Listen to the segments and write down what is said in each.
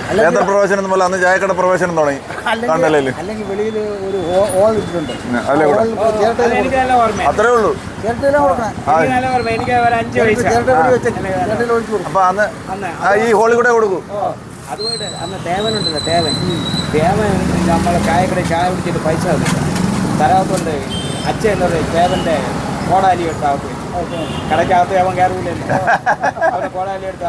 ക്ഷേത്ര പ്രവേശനം പോലെ അന്ന് ചായക്കട പ്രവേശനം തുടങ്ങി കണ്ടല്ലേ. അല്ലെങ്കിൽ വെളിയിൽ ഒരു ഹോൾ ഇട്ടിട്ടുണ്ട്. അത്രേ ഉള്ളൂ. അപ്പൊ അന്ന് ഈ ഹോളിൽ കൂടെ കൊടുക്കും. അതുകൊണ്ട് അന്ന് തേവനുണ്ടല്ലോ, തേവൻ നമ്മളെ ചായക്കട ചായ കുടിച്ചിട്ട് പൈസ തരാത്തോണ്ട് അച്ഛൻ എന്താ പറയുക, തേവന്റെ കോടാലി എടുത്ത് അകത്ത് കടയ്ക്കകത്ത് അവൻ കയറൂലല്ലോ. അവന്റെ കോടാലി എടുത്ത്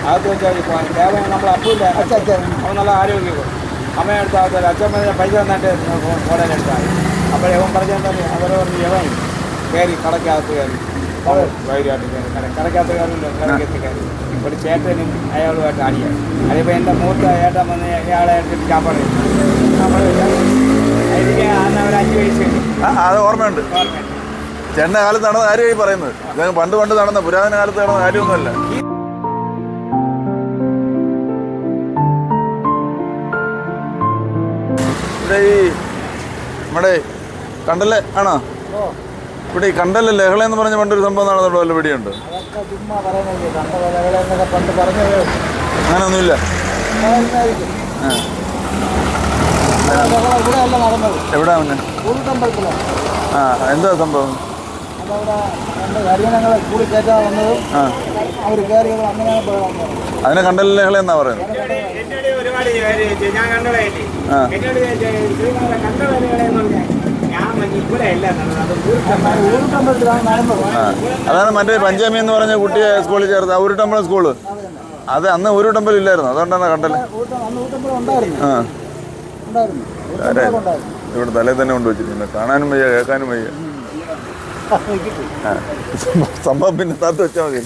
അകത്ത് വെച്ചാൽ തേവൻ നമ്മൾ അപ്പൂല്ല, അവൻ നല്ല ആരോഗ്യം. അമ്മയെടുത്ത് അകത്ത് അച്ഛൻ പൈസ തന്നിട്ട് കോടാലി എടുത്താൽ അപ്പോൾ യവൻ പറഞ്ഞെന്താ, അവരെ പറഞ്ഞ് യവൻ കയറി കടയ്ക്കകത്ത് കയറി വൈകിട്ട് കയറി കടയ്ക്കകത്ത് കയറില്ലോ, കടയ്ക്കകത്ത് കയറി ഒരു ചേട്ടനും അയാളുമായിട്ട് അടിയാണ്. അതിപ്പോൾ എൻ്റെ മൂത്ത ഏട്ടൻ വന്ന് അയാളെ എടുത്തിട്ട് ചാപ്പാട് എനിക്ക് അന്ന് അവർ 5 വയസ്സ്. അത് ഓർമ്മയുണ്ട്. ചേട്ടൻ്റെ കാലത്ത് നടന്ന കാര്യമായി പറയുന്നത്. ഇദ്ദേഹം പണ്ട് നടന്ന പുരാതന കാലത്ത് നടന്ന കാര്യമൊന്നുമല്ല. ഇവിടെ ഈ നമ്മുടെ കണ്ടല് ആണോ? ഇവിടെ ഈ കണ്ടല് ലഹള എന്ന് പറഞ്ഞ പണ്ടൊരു സംഭവം നടന്നിട്ടുള്ള വല്ല പിടിയുണ്ട്? അങ്ങനെയൊന്നുമില്ല. എവിടാ പിന്നെ? എന്താ സംഭവം? അതിനെ കണ്ടല് ലഹള എന്നാ പറയുന്നത്. അതാണ് മറ്റേ പഞ്ചാമി എന്ന് പറഞ്ഞ കുട്ടിയെ സ്കൂളിൽ ചേർത്ത് ഊരുട്ടമ്പലം സ്കൂള്. അത് അന്ന് ഊരുട്ടമ്പലം ഇല്ലായിരുന്നു, അതുകൊണ്ടാണ് കണ്ടല്. ഇവിടെ തലയിൽ തന്നെ കൊണ്ടുവച്ചിട്ടുണ്ട്. കാണാനും വയ്യ, കേൾക്കാനും വയ്യ. സംഭവം പിന്നെ താത്ത് വെച്ചാൽ മതി.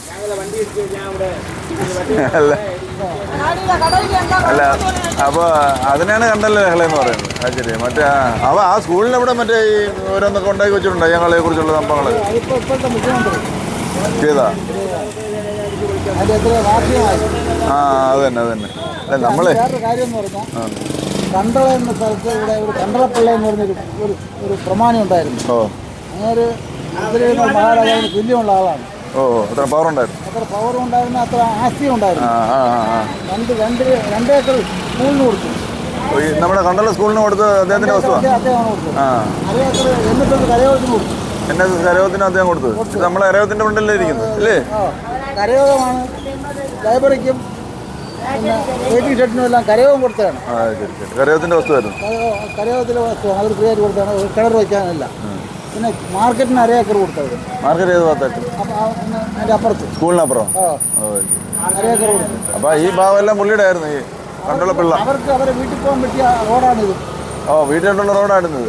അല്ല അപ്പൊ അതിനാണ് കണ്ടല്ലേ ലഹള എന്ന് പറയുന്നത്. അത് ശരി. മറ്റേ ആ സ്കൂളിനവിടെ മറ്റേ ഈ ഓരോന്നൊക്കെ ഉണ്ടാക്കി വെച്ചിട്ടുണ്ടോ ഞങ്ങളെ കുറിച്ചുള്ള സംഭവങ്ങൾ ചെയ്താ? അത് തന്നെ അല്ല നമ്മള് കണ്ടള എന്ന സ്ഥലത്ത് ഇവിടെ ഒരു കണ്ടളപ്പിള്ള എന്ന് പറഞ്ഞൊരു ഒരു പ്രമാണി ഉണ്ടായിരുന്നു. അങ്ങനെ മഹാരാജാവിന് തുല്യമുള്ള ആളാണ്. അത്ര പവർ ഉണ്ടായിരുന്നു. അത്ര പവറും ഉണ്ടായിരുന്നു, അത്ര ആസ്തിയും ഉണ്ടായിരുന്നു. 2 ഏക്കർ സ്കൂളിന് കൊടുത്തു. നമ്മുടെ കണ്ടള സ്കൂളിന് കൊടുത്ത് അദ്ദേഹത്തിന്റെ വസ്തുവാണ്. 1 ഏക്കർ എന്നിട്ട് കരയോഗത്തിന് കൊടുത്തു. എന്നെ കരയോഗത്തിന് അദ്ദേഹം കൊടുത്തത്. നമ്മളെ കരയോഗത്തിന്റെ ഫ്രണ്ടല്ലേ ഇരിക്കുന്നത് അല്ലേ? കരയോഗമാണ്. ലൈബ്രറിക്കും പിന്നെ വെയിറ്റിംഗ് ഷെഡിനും എല്ലാം കരയോഗം കൊടുത്തതാണ്. കരയോഗത്തിന്റെ വസ്തുവായിരുന്നു. കരയോഗത്തിലെ വസ്തുവാണ്. അവർ ഫ്രീ ആയിട്ട് കൊടുത്താണ്. കിണർ വയ്ക്കാനല്ല. പിന്നെ മാർക്കറ്റിന് 1 ഏക്കർ കൊടുത്തത്. മാർക്കറ്റ് ഏത് ഭാഗത്തായിട്ട്? അതിന്റെ അപ്പുറത്ത് സ്കൂളിനപ്പുറം 1 ഏക്കർ കൊടുത്തു. അപ്പൊ ഈ ഭാഗം എല്ലാം പുള്ളിയുടെ ആയിരുന്നു. ഈ കണ്ടുള്ള പിള്ള അവർക്ക് അവരെ വീട്ടിൽ പോകാൻ പറ്റിയ റോഡാണിത്. വീട്ടിലുള്ള റോഡായിരുന്നു.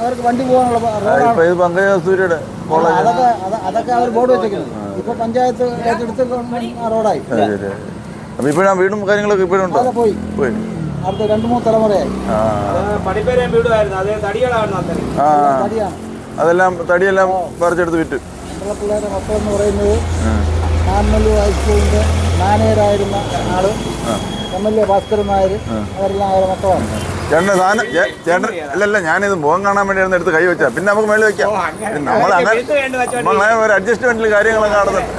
അവർക്ക് വണ്ടി പോകാനുള്ള റോഡാണ്. ഇത് പങ്കജസൂര്യയുടെ കോളേജ്. അതൊക്കെ അവർ ബോർഡ് വെച്ചേക്കുന്നത്. ഇപ്പൊ പഞ്ചായത്ത് ഏറ്റെടുത്ത് റോഡായി. അപ്പൊ ഇപ്പോഴാ വീടും കാര്യങ്ങളൊക്കെ ഇപ്പോഴും ഉണ്ടോ? പോയി അടുത്ത 2-3 തലമുറയായി. അതെല്ലാം തടിയെല്ലാം പറിച്ചെടുത്ത് വിറ്റ്. പിള്ളേരുടെ മക്കളെന്ന് പറയുന്നത് നാമല്ലൂർ ഹൈസ്കൂളിന്റെ മാനേജറായിരുന്ന ആള് MLA ഭാസ്കരൻ നായർ, അവരെല്ലാം അവരെ മക്കളാണ്. ചേട്ടൻ അല്ലല്ല, ഞാനിത് മുഖം കാണാൻ വേണ്ടിയായിരുന്നു എടുത്ത് കൈ വെച്ചാൽ. പിന്നെ നമുക്ക് മേളിൽ വെക്കാം. നമ്മളങ്ങനെ ഒരു അഡ്ജസ്റ്റ്മെന്റിൽ കാര്യങ്ങളൊക്കെ നടന്നിട്ട്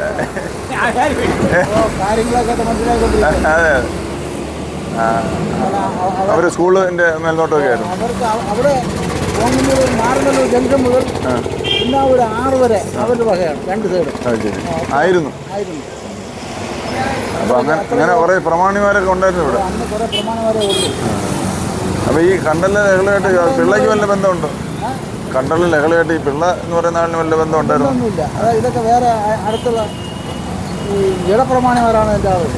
അതെ. അവര് സ്കൂളിന്റെ മേൽനോട്ടമൊക്കെ ആയിരുന്നു. അവർക്ക് അവിടെ മാറുന്നല്ലൂർ ജംഗ്ഷൻ മുതൽ പിന്നെ ഒരു 6 വരെ അവരുടെ വകയാണ്. 2 സൈഡ് ആയിരുന്നു. അപ്പൊ അങ്ങനെ കുറെ പ്രമാണിമാരൊക്കെ ഉണ്ടായിരുന്നു ഇവിടെ. കുറെ പ്രമാണിമാരേ ഉള്ളൂ. അപ്പൊ ഈ കണ്ടല് ലഹളയായിട്ട് പിള്ളയ്ക്ക് വല്ല ബന്ധമുണ്ടോ? കണ്ടല് ലഹളയായിട്ട് ഈ പിള്ള എന്ന് പറയുന്ന ആളിന് വല്ല ബന്ധം ഉണ്ടായിരുന്നു? ഒന്നുമില്ല. ഇതൊക്കെ വേറെ അടുത്തുള്ള ഈ ജഡപ്രമാണിമാരാണ് എൻ്റെ ആള്.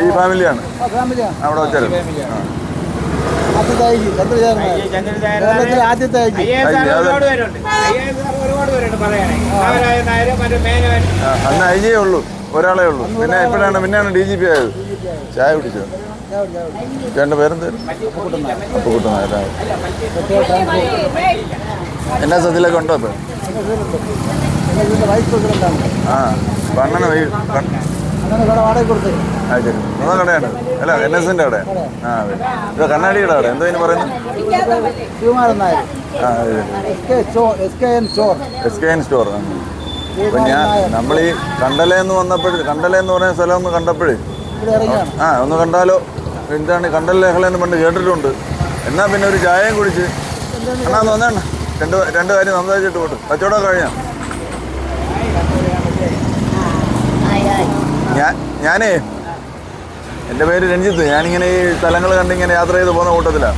ഈ ഫാമിലിയാണ് അവിടെ വെച്ചാൽ. ആദ്യത്തെ അന്ന് ഐ ഉള്ളൂ, ഒരാളേ ഉള്ളൂ. പിന്നെയാണ് DGP ആയത്. ചായ കുടിച്ചോ? ചേട്ടൻ്റെ പേരെന്ത്? അപ്പുക്കുട്ടനായ. എന്നാ സദ്യയിലൊക്കെ ഉണ്ടോ ഇപ്പം? അണ്ണനെ ആ ശരി. സ്വന്തം കടയാണ് അല്ല? NSന്റെ അവിടെ. ഇത് കണ്ണാടിയുടെ അവിടെ എന്തോ ഇതിന് പറയുന്നത്? SKN store. അപ്പൊ നമ്മൾ ഈ കണ്ടലെന്ന് കണ്ടലെന്ന് പറയുന്ന സ്ഥലം ഒന്ന് കണ്ടപ്പോഴേ ഒന്ന് കണ്ടാലോ എന്താണ് കണ്ടൽ ലേഖലെന്ന് പണ്ട് കേട്ടിട്ടുണ്ട്. എന്നാ പിന്നെ ഒരു ചായയും കുടിച്ച് എന്നാന്ന് വന്നേണ്ണ രണ്ട് കാര്യം സംസാരിച്ചിട്ട് പോട്ട്. കച്ചവടം കഴിഞ്ഞാ ഞാനേ എൻ്റെ പേര് രഞ്ജിത്ത്. ഞാനിങ്ങനെ ഈ സ്ഥലങ്ങൾ കണ്ടിങ്ങനെ യാത്ര ചെയ്ത് പോകുന്ന കൂട്ടത്തിലാണ്.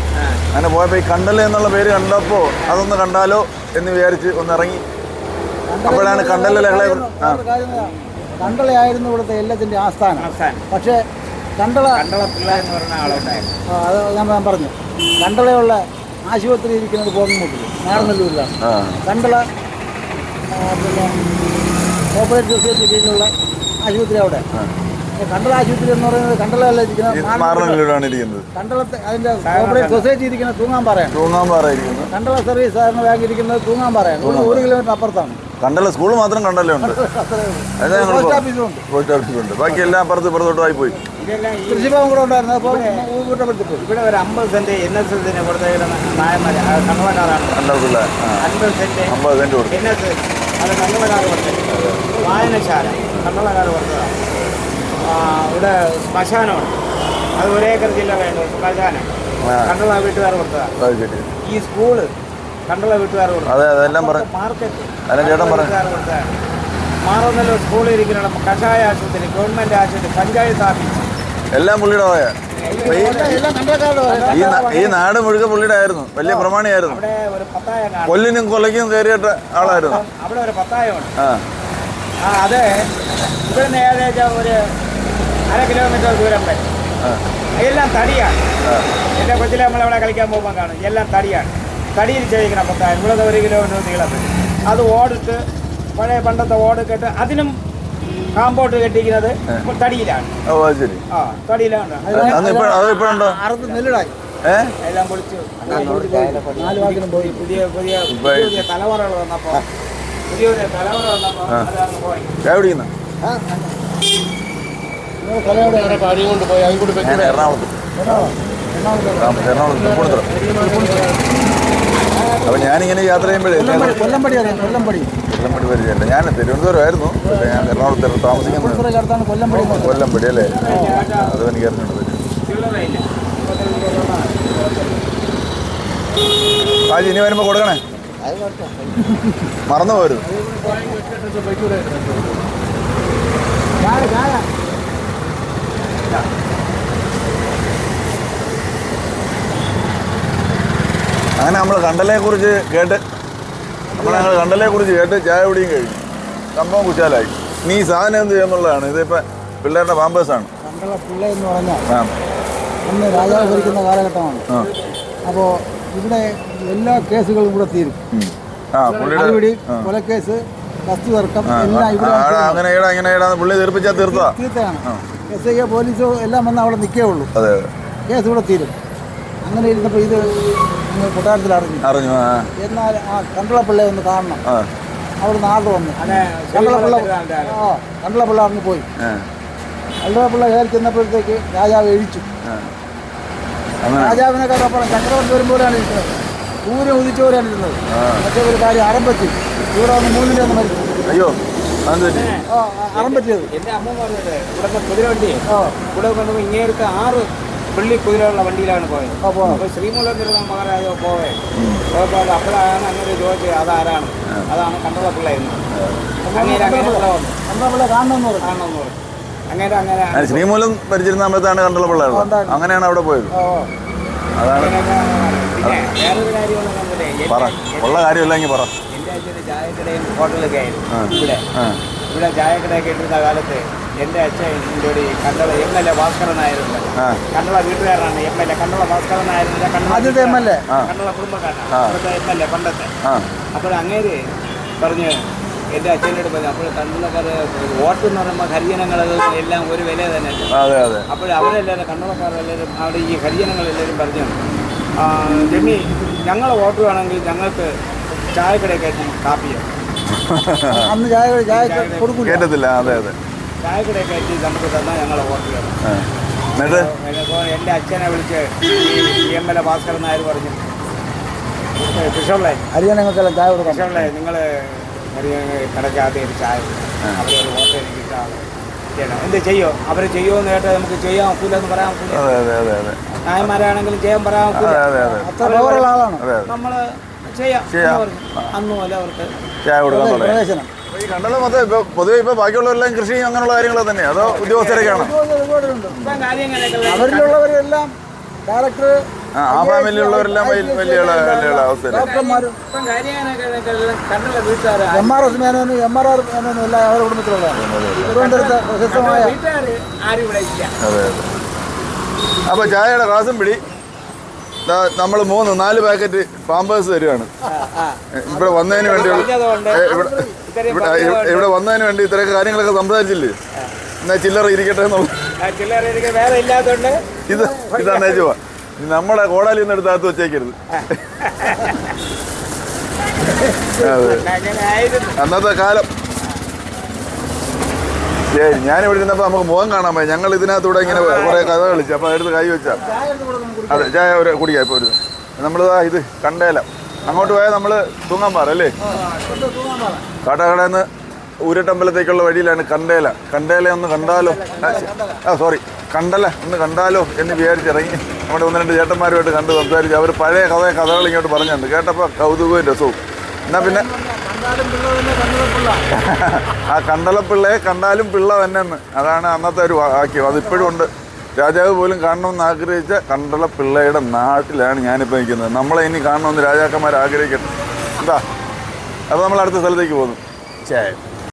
അങ്ങനെ പോയപ്പോൾ ഈ കണ്ടൽ എന്നുള്ള പേര് കണ്ടപ്പോൾ അതൊന്ന് കണ്ടാലോ എന്ന് വിചാരിച്ച് ഒന്ന് ഇറങ്ങി. അപ്പോഴാണ് കണ്ടൽ ലഹളയെ കണ്ടളയായിരുന്നു ഇവിടുത്തെ എല്ലാത്തിൻ്റെ ആസ്ഥാനം. പക്ഷേ കണ്ടള അത് ഞാൻ പറഞ്ഞു, കണ്ടളയുള്ള ആശുപത്രി ഇരിക്കുന്നത് പോങ്ങുമുട്ടിൽ നാടനല്ലൂരിലാണ്. കണ്ടള പിന്നെ കോപ്പറേറ്റീവ് സൊസൈറ്റി കീഴിലുള്ള ആശുപത്രി അവിടെ. കണ്ടള ആശുപത്രി എന്ന് പറയുന്നത് കണ്ടളയല്ല ഇരിക്കുന്നത്, കണ്ടളത്തെ അതിൻ്റെ കോപ്പറേറ്റീവ് സൊസൈറ്റി ഇരിക്കുന്നത് തൂങ്ങാമ്പാറയാണ്. കണ്ടള സർവീസ് സഹകരണ ബാങ്ക് ഇരിക്കുന്നത് തൂങ്ങാമ്പാറയാണ്. 1 കിലോമീറ്റർ അപ്പുറത്താണ്. കണ്ടല സ്കൂൾ മാത്രം കണ്ടല്ലേ ഉണ്ട്. പോസ്റ്റ് ഓഫീസുണ്ട്. ബാക്കി എല്ലാം പുറത്തോട്ടായി പോയി. കൃഷിഭവൻ കൂടെ ഉണ്ടായിരുന്നു. അപ്പോൾ ഇവിടെ ഒരു 50 സെന്റ് NS കൊടുത്ത കണ്ടളക്കാരാണ്. 50 സെന്റ് കൊടുത്തു. NS അത് കണ്ടളക്കാർ കൊടുത്തത്. വായനശാല കണ്ടളക്കാർ കൊടുത്തതാണ്. ഇവിടെ ശ്മശാനമാണ്. അത് 1 ഏക്കർ ജില്ല വേണ്ട ശ്മശാനം കണ്ടള വീട്ടുകാർ കൊടുത്തതാണ്. ഈ സ്കൂള് കണ്ടള വീട്ടുകാർ കൊടുത്തത്. മാർക്കറ്റ് കൊടുത്തതാണ്. മാറുന്നല്ലോ സ്കൂളിൽ ഇരിക്കുന്ന കഷായ ആശുപത്രി, ഗവൺമെന്റ് ആശുപത്രി, പഞ്ചായത്ത് ഓഫീസ് എല്ലാം പുള്ളിയുടെ പോയ. ഈ നാട് മുഴുവൻ പുള്ളിയുടെ ആയിരുന്നു. വലിയ പ്രമാണിയായിരുന്നു. അവിടെ ഒരു പത്തായം കാണും. കൊല്ലിനും കൊലയ്ക്കും കയറിയിട്ട ആളായിരുന്നു. അവിടെ ഒരു പത്തായമുണ്ട്. അത് ഇവിടെ നിന്ന് ഏകദേശം ഒരു 1/2 കിലോമീറ്റർ ദൂരം വരെ. എല്ലാം തടിയാണ്. എൻ്റെ കൊച്ചിലെ നമ്മളവിടെ കളിക്കാൻ പോകുമ്പോൾ കാണും. എല്ലാം തടിയാണ്. തടിയിൽ ചെയ്യിക്കണം പത്തായം. ഇവിടെ 1 കിലോമീറ്റർ നീളം. അത് ഓടിട്ട് പഴയ പണ്ടത്തെ ഓട് കെട്ട് അതിനും കാമ്പൗണ്ട് കെട്ടിക്കുന്നത് തടിയിലാണ്. തടിയിലാണ്. എല്ലാം പൊളിച്ചു. 4 വാക്കിനും പോയി. പുതിയ തലമുറകൾ വന്നപ്പോ അതാണ് പോയി. അപ്പൊ ഞാനിങ്ങനെ യാത്ര ചെയ്യുമ്പോഴേ കൊല്ലംപടി പരിചയമില്ല. ഞാൻ തിരുവനന്തപുരമായിരുന്നു. ഞാൻ എറണാകുളത്ത് താമസിക്കുന്നത്. കൊല്ലംപടി അല്ലേ? അത് എനിക്ക് അറിഞ്ഞിട്ടുണ്ട്. ആജി ഇനി വരുമ്പോ കൊടുക്കണേ, മറന്നു പോരും. അങ്ങനെ നമ്മൾ കണ്ടലയെക്കുറിച്ച് കേട്ട് ചായ കുടിയും കഴിഞ്ഞു. സംഭവം കുശാലായി. നീ ഈ സാധനം എന്ത് ചെയ്യുന്നുള്ളതാണ്. ഇതിപ്പോൾ പിള്ളേരുടെ പാമ്പേഴ്സാണ്. കണ്ടള പിള്ള എന്ന് പറഞ്ഞാൽ അന്ന് രാജാവ് ഭരിക്കുന്ന കാലഘട്ടമാണ്. അപ്പോൾ ഇവിടെ എല്ലാ കേസുകളും ഇവിടെ തീരും. അടിപിടി, കൊലക്കേസ്, വസ്തു തർക്കം എല്ലാം ഇവിടെ പുള്ളി തീർത്താണ്. SI പോലീസോ എല്ലാം വന്ന് അവിടെ നിൽക്കേ ഉള്ളൂ. കേസ് ഇവിടെ തീരും. അങ്ങനെ ഇരുന്നപ്പോൾ ഇത് കൊട്ടാരത്തിൽ അറിഞ്ഞു. എന്നാൽ ആ കണ്ടളപ്പിള്ള ഒന്ന് കാണണം. അവിടെ നിന്ന് ആർഡർ വന്നു. കണ്ടളപ്പിള്ള അറിഞ്ഞു പോയി. കണ്ടളപ്പിള്ള കയറി ചെന്നപ്പോഴത്തേക്ക് രാജാവ് എഴിച്ചു. രാജാവിനെക്കാരപ്പുറം ചക്രവർത്തി വരുമ്പോഴാണ് ഇരിക്കുന്നത്. സൂര്യൻ ഉദിച്ചവരാണ് ഇരുന്നത്. മറ്റേ ഒരു കാര്യം അറമ്പറ്റി ഇവിടെ വന്ന് 3 ഒന്ന് മരിച്ചു. അയ്യോ, അറമ്പറ്റിയത്. എൻ്റെ അമ്മ പറഞ്ഞത് ഇവിടുത്തെ കുതിരവണ്ടി ഇവിടെ കൊണ്ടുപോയി ഇങ്ങേർക്ക് 6 വെള്ളി കുതിരയുള്ള വണ്ടിയിലാണ് പോയത്. അപ്പോൾ ശ്രീമൂലം തിരുനാൾ മഹാരാജാവ് പോവേ പോയപ്പോൾ അപ്പോഴാണ് അങ്ങനെ ചോദിച്ചത് അതാരാണ്. അതാണ് കണ്ടളപ്പിള്ള എന്ന്. കാണണമെന്ന് പറഞ്ഞു. അങ്ങനെ ശ്രീമൂലം ഭരിച്ചിരുന്ന സമയത്താണ് കണ്ടളപ്പിള്ള. അങ്ങനെയാണ് അവിടെ പോയത്. അതാണ് വേറൊരു കാര്യമുള്ള ഉള്ള കാര്യമില്ലെങ്കിൽ പറ. എൻ്റെ അച്ഛന് ചായക്കടയും ഹോട്ടലൊക്കെ ആയിരുന്നു. ഇവിടെ ചായക്കടയൊക്കെ ഇട്ടിരുന്ന കാലത്ത് എൻ്റെ അച്ഛൻ ഇവിടെ കണ്ടള MLA ഭാസ്കരൻ നായരുണ്ട്. കണ്ടള വീട്ടുകാരനാണ് MLA. കണ്ടള ഭാസ്കരൻ നായരുടെ കണ്ടള കുടുംബക്കാരനാണ്. MLA പണ്ടത്തെ. അപ്പോൾ അങ്ങേര് പറഞ്ഞ് എൻ്റെ അച്ഛനോട് പറഞ്ഞു. അപ്പോൾ കണ്ടളക്കാർ വോട്ട് എന്ന് പറയുമ്പോൾ ഹരിജനങ്ങൾ എല്ലാം ഒരു വില തന്നെ. അപ്പോൾ അവരെല്ലാവരും കണ്ടളക്കാരെല്ലാവരും അവിടെ ഈ ഹരിജനങ്ങളെല്ലാവരും പറഞ്ഞു, ജമി ഞങ്ങൾ വോട്ട് വേണമെങ്കിൽ ഞങ്ങൾക്ക് ചായക്കടയിൽ കയറ്റി കാപ്പിയോ അന്ന് ചായ കേട്ടത്തില്ല. ചായക്കടയിൽ കയറ്റി നമുക്ക് തന്നാൽ ഞങ്ങളെ വോട്ട് ചെയ്യണം. എൻ്റെ അച്ഛനെ വിളിച്ച് ഈ MLA ഭാസ്കരൻ നായർ പറഞ്ഞു, കൃഷ്ണപിള്ളേ ഹരിജനങ്ങൾക്കെല്ലാം ചായ കൊടുക്കാം. കൃഷ്ണപിള്ളേ നിങ്ങൾ ഒരു കടക്കകത്ത് ഒരു ചായ അവരൊരു ഹോട്ടലിൽ കിട്ടാതെ ചെയ്യണം. എന്ത് ചെയ്യോ അവർ ചെയ്യുമോന്ന് കേട്ടാൽ നമുക്ക് ചെയ്യാൻ ഒക്കില്ല എന്ന് പറയാൻ ഒക്കില്ല. അതെ അതെ അതെ അതെ നായന്മാരാണെങ്കിലും ചെയ്യാൻ പറയാൻ ഒക്കില്ല. അതെ അതെ അത്ര പവറുള്ള ആളാണ്. നമ്മൾ ചെയ്യാം എന്ന് പറഞ്ഞു. അന്നും അല്ല അവർക്ക് ചായ കൊടുക്കാൻ തുടങ്ങി. പ്രവേശനം ഈ കണ്ടല മൊത്തം ഇപ്പോൾ പൊതുവെ ഇപ്പോൾ ബാക്കിയുള്ളവരെല്ലാം കൃഷി അങ്ങനെയുള്ള കാര്യങ്ങൾ തന്നെയാണ് അതോ ഉദ്യോഗസ്ഥരൊക്കെയാണ്? ഒരുപാടുണ്ട്. ഇപ്പം കാര്യം എങ്ങനെയൊക്കെ അവരിലുള്ളവരെല്ലാം ഡയറക്ടർ, ആ ഫാമിലിയിലുള്ളവരെല്ലാം വലിയ അവസ്ഥയിൽ. ഡോക്ടർമാരും, ഇപ്പം കാര്യം എങ്ങനെയൊക്കെ കണ്ടുള്ള വീട്ടുകാർ MRS മേനോനും MRR മേനോനും എല്ലാം അവരുടെ കുടുംബത്തിലുള്ളതാണ്. തിരുവനന്തപുരത്ത് പ്രശസ്തമായ വീട്ടുകാർ ആരും ഇവിടെ ഇല്ല. അതെ അതെ. അപ്പോൾ ചായയുടെ ഗ്ലാസും പിടി നമ്മൾ 3-4 പാക്കറ്റ് പാമ്പേഴ്സ് തരുവാണ് ഇവിടെ വന്നതിന് വേണ്ടിയുള്ള. ഇവിടെ വന്നതിന് വേണ്ടി ഇത്രയൊക്കെ കാര്യങ്ങളൊക്കെ സംസാരിച്ചില്ലേ, എന്നാ ചില്ലറ ഇരിക്കട്ടെ എന്നുള്ളത്. വേറെ ഇല്ലാത്തതുകൊണ്ട് ഇതാ ചുവ നമ്മളെ കോടാലി നിന്ന് എടുത്ത് അകത്ത് വെച്ചേക്കരുത്. അതെ അന്നത്തെ കാലം. ശരി, ഞാനിവിടെ ഇരുന്നപ്പോൾ നമുക്ക് മുഖം കാണാൻ പോയി. ഞങ്ങൾ ഇതിനകത്തൂടെ ഇങ്ങനെ കുറേ കഥ കളിച്ചു. അപ്പോൾ എടുത്ത് കൈ വെച്ചാൽ അതെ ചായ ഒരു കുടിക്കാം. ഇപ്പോൾ ഒരു നമ്മൾ ഇത് കണ്ടേല അങ്ങോട്ട് പോയാൽ നമ്മൾ തൂങ്ങാമ്പാറ അല്ലേ, കാട്ടാക്കടയിൽ നിന്ന് ഊരട്ടമ്പലത്തേക്കുള്ള വഴിയിലാണ് കണ്ടേല. കണ്ടേല ഒന്ന് കണ്ടാലോ, സോറി കണ്ടല ഒന്ന് കണ്ടാലോ എന്ന് വിചാരിച്ചിറങ്ങി. നമ്മുടെ 1-2 ചേട്ടന്മാരുമായിട്ട് കണ്ട് സംസാരിച്ച് അവർ പഴയ കഥകൾ ഇങ്ങോട്ട് പറഞ്ഞിട്ടുണ്ട്. കേട്ടപ്പോൾ കൗതുകവും രസവും. എന്നാൽ പിന്നെ ആ കണ്ടലപ്പിള്ളയെ കണ്ടാലും പിള്ള തന്നെ എന്ന്, അതാണ് അന്നത്തെ ഒരു വാക്യം. അതിപ്പോഴും ഉണ്ട്. രാജാവ് പോലും കാണണമെന്ന് ആഗ്രഹിച്ച കണ്ടലപ്പിള്ളയുടെ നാട്ടിലാണ് ഞാനിപ്പോൾ നിൽക്കുന്നത്. നമ്മളെ ഇനി കാണണമെന്ന് രാജാക്കന്മാർ ആഗ്രഹിക്കട്ടെ. എന്താ അപ്പോൾ നമ്മൾ അടുത്ത സ്ഥലത്തേക്ക് പോകുന്നു. ചായ